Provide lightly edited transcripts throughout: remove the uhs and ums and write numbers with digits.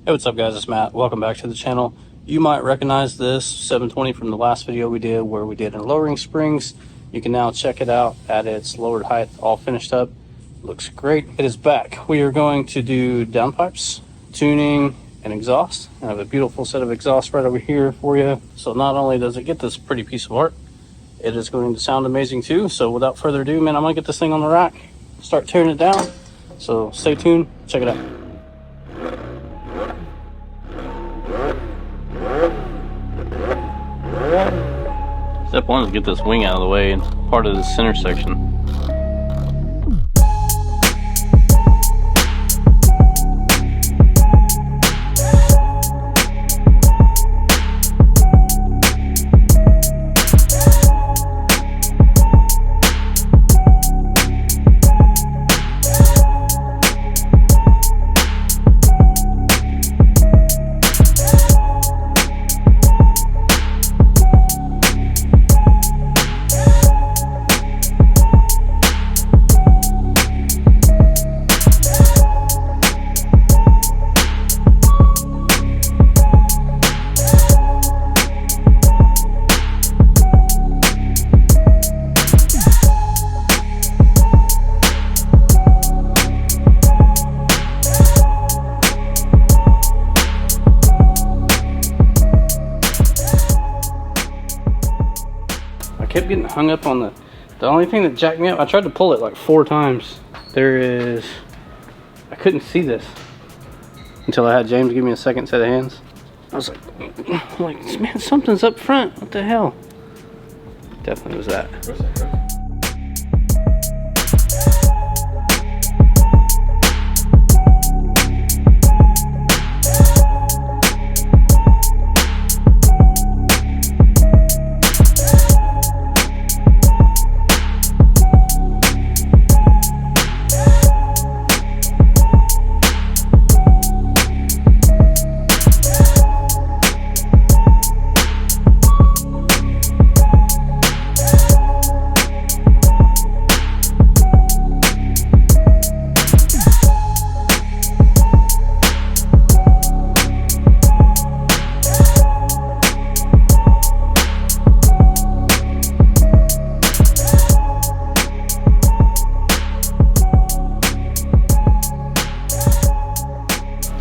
Hey, what's up guys, it's Matt. Welcome back to the channel. You might recognize this 720 from the last video we did where we did in lowering springs. You can now check it out at its lowered height, all finished up. Looks great. It is back. We are going to do downpipes, tuning, and exhaust. I have a beautiful set of exhausts right over here for you. So not only does it get this pretty piece of art, it is going to sound amazing too. So without further ado, man, I'm gonna get this thing on the rack, start tearing it down. So stay tuned, check it out. Step one is get this wing out of the way and part of the center section. Kept getting hung up on the only thing that jacked me up. I tried to pull it like 4 times. I couldn't see this until I had James give me a second set of hands. I was like, man, something's up front. What the hell? Definitely was that.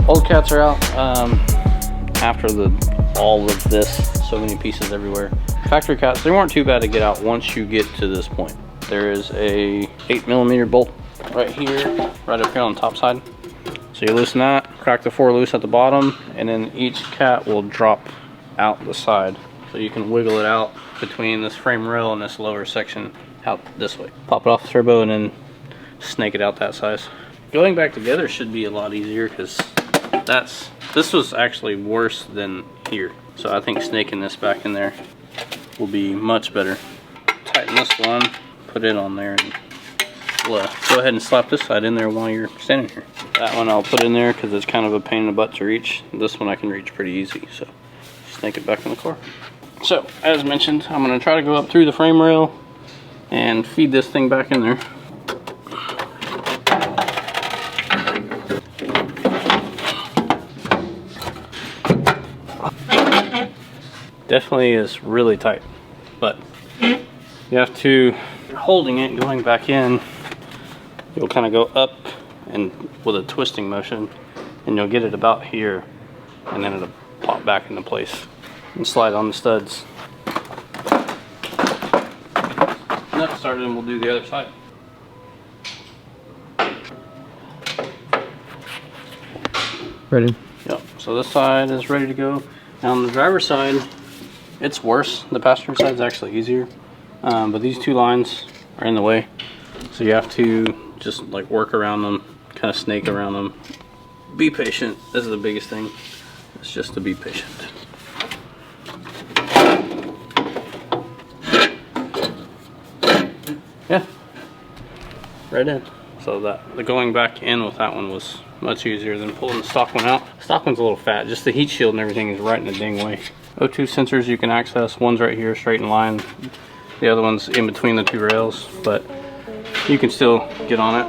Old cats are out after all of this, so many pieces everywhere. Factory cats, they weren't too bad to get out once you get to this point. There is a 8mm bolt right here, right up here on the top side. So you loosen that, crack the 4 loose at the bottom, and then each cat will drop out the side. So you can wiggle it out between this frame rail and this lower section out this way. Pop it off the turbo and then snake it out that size. Going back together should be a lot easier because this was actually worse than here. So I think snaking this back in there will be much better. Tighten this one, put it on there, and go ahead and slap this side in there while you're standing here. That one I'll put in there because it's kind of a pain in the butt to reach. This one I can reach pretty easy, so snake it back in the car. So as mentioned, I'm going to try to go up through the frame rail and feed this thing back in there. Definitely is really tight, but you have to, holding it, going back in, you'll kind of go up and with a twisting motion, and you'll get it about here, and then it'll pop back into place and slide on the studs. And that started, and we'll do the other side. Ready? Yep, so this side is ready to go. Now on the driver's side, it's worse. The passenger side is actually easier, but these 2 lines are in the way, so you have to just like work around them, kind of snake around them. Be patient. This is the biggest thing. It's just to be patient. Yeah, right in. So the going back in with that one was much easier than pulling the stock one out. Stock one's a little fat. Just the heat shield and everything is right in the dang way. O2 sensors you can access. One's right here, straight in line. The other one's in between the 2 rails, but you can still get on it.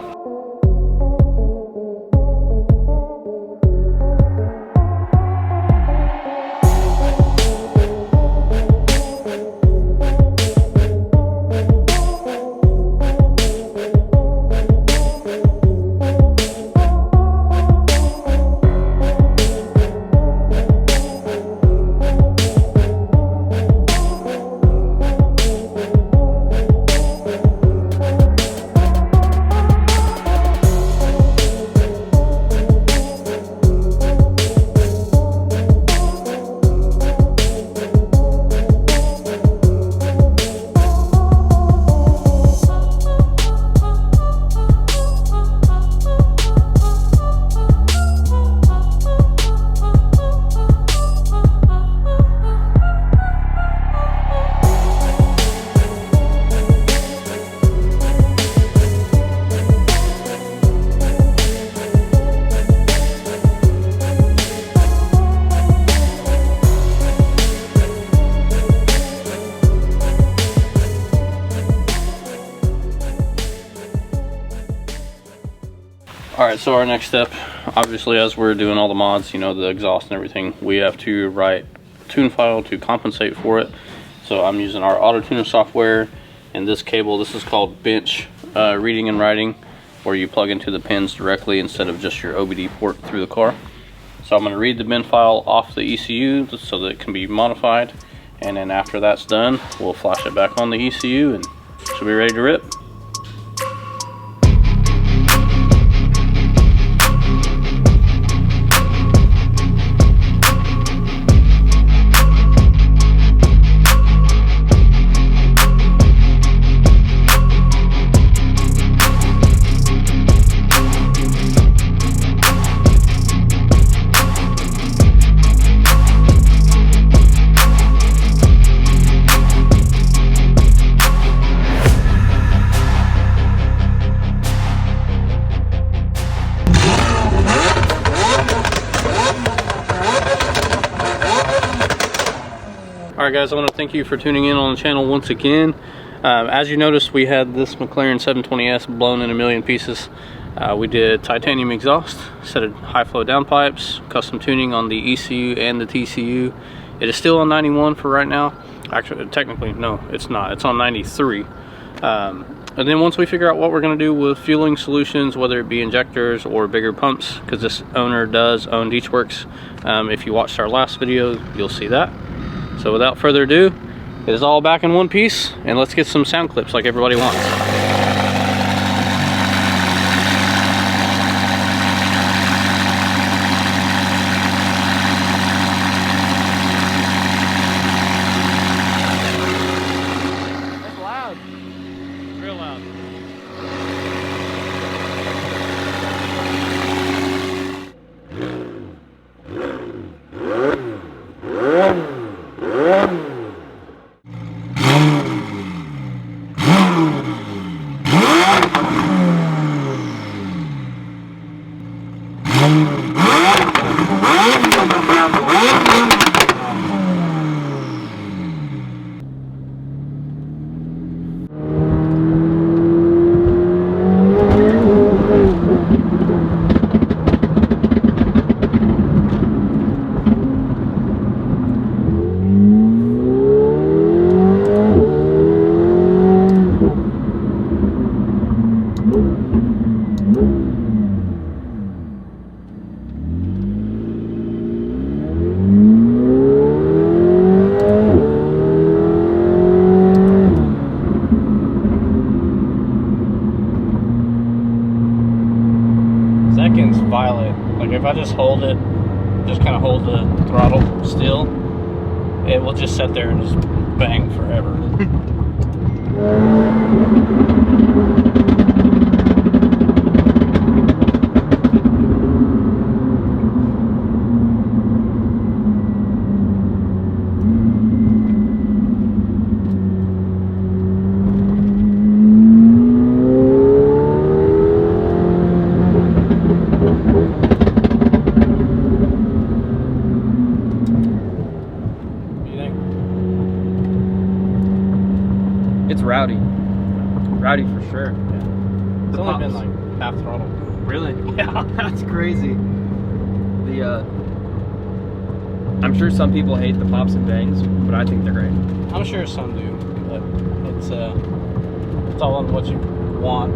Alright, so our next step, obviously as we're doing all the mods, you know, the exhaust and everything, we have to write a tune file to compensate for it. So I'm using our auto tuner software, and this cable, this is called bench reading and writing, where you plug into the pins directly instead of just your OBD port through the car. So I'm going to read the bin file off the ECU so that it can be modified, and then after that's done, we'll flash it back on the ECU and she'll be ready to rip. Alright guys, I want to thank you for tuning in on the channel once again. As you noticed, we had this McLaren 720S blown in a million pieces. We did titanium exhaust, set of high flow downpipes, custom tuning on the ECU and the TCU. It is still on 91 for right now. Actually, technically, no, it's not. It's on 93. And then once we figure out what we're going to do with fueling solutions, whether it be injectors or bigger pumps, because this owner does own Deechworks. If you watched our last video, you'll see that. So without further ado, it is all back in one piece, and let's get some sound clips like everybody wants. That's loud. Real loud. Seconds violent. Like if I just hold it, just kind of hold the throttle still, it will just sit there and just bang forever. It's rowdy. Rowdy for sure. Yeah. It's only been like half throttle. Really? Yeah. That's crazy. The I'm sure some people hate the pops and bangs, but I think they're great. I'm sure some do, but it's all on what you want.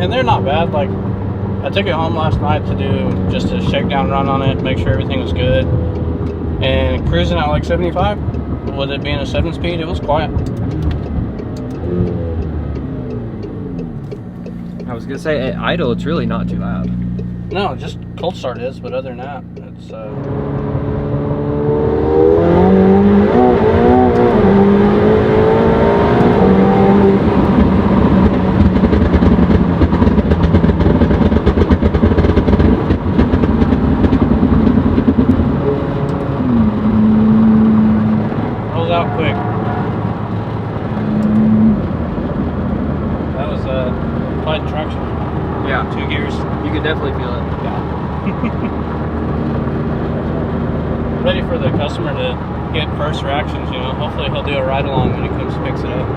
And they're not bad. Like I took it home last night to do just a shakedown run on it, make sure everything was good, and cruising at like 75. With it being a 7-speed, it was quiet. I was gonna say at idle, it's really not too loud. No, just cold start is, but other than that, it's out quick. That was applied traction. Yeah. 2 gears. You can definitely feel it. Yeah. Ready for the customer to get first reactions, you know. Hopefully he'll do a ride along when he comes to picks it up.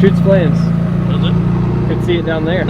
Shoots flames. Does it? Could see it down there.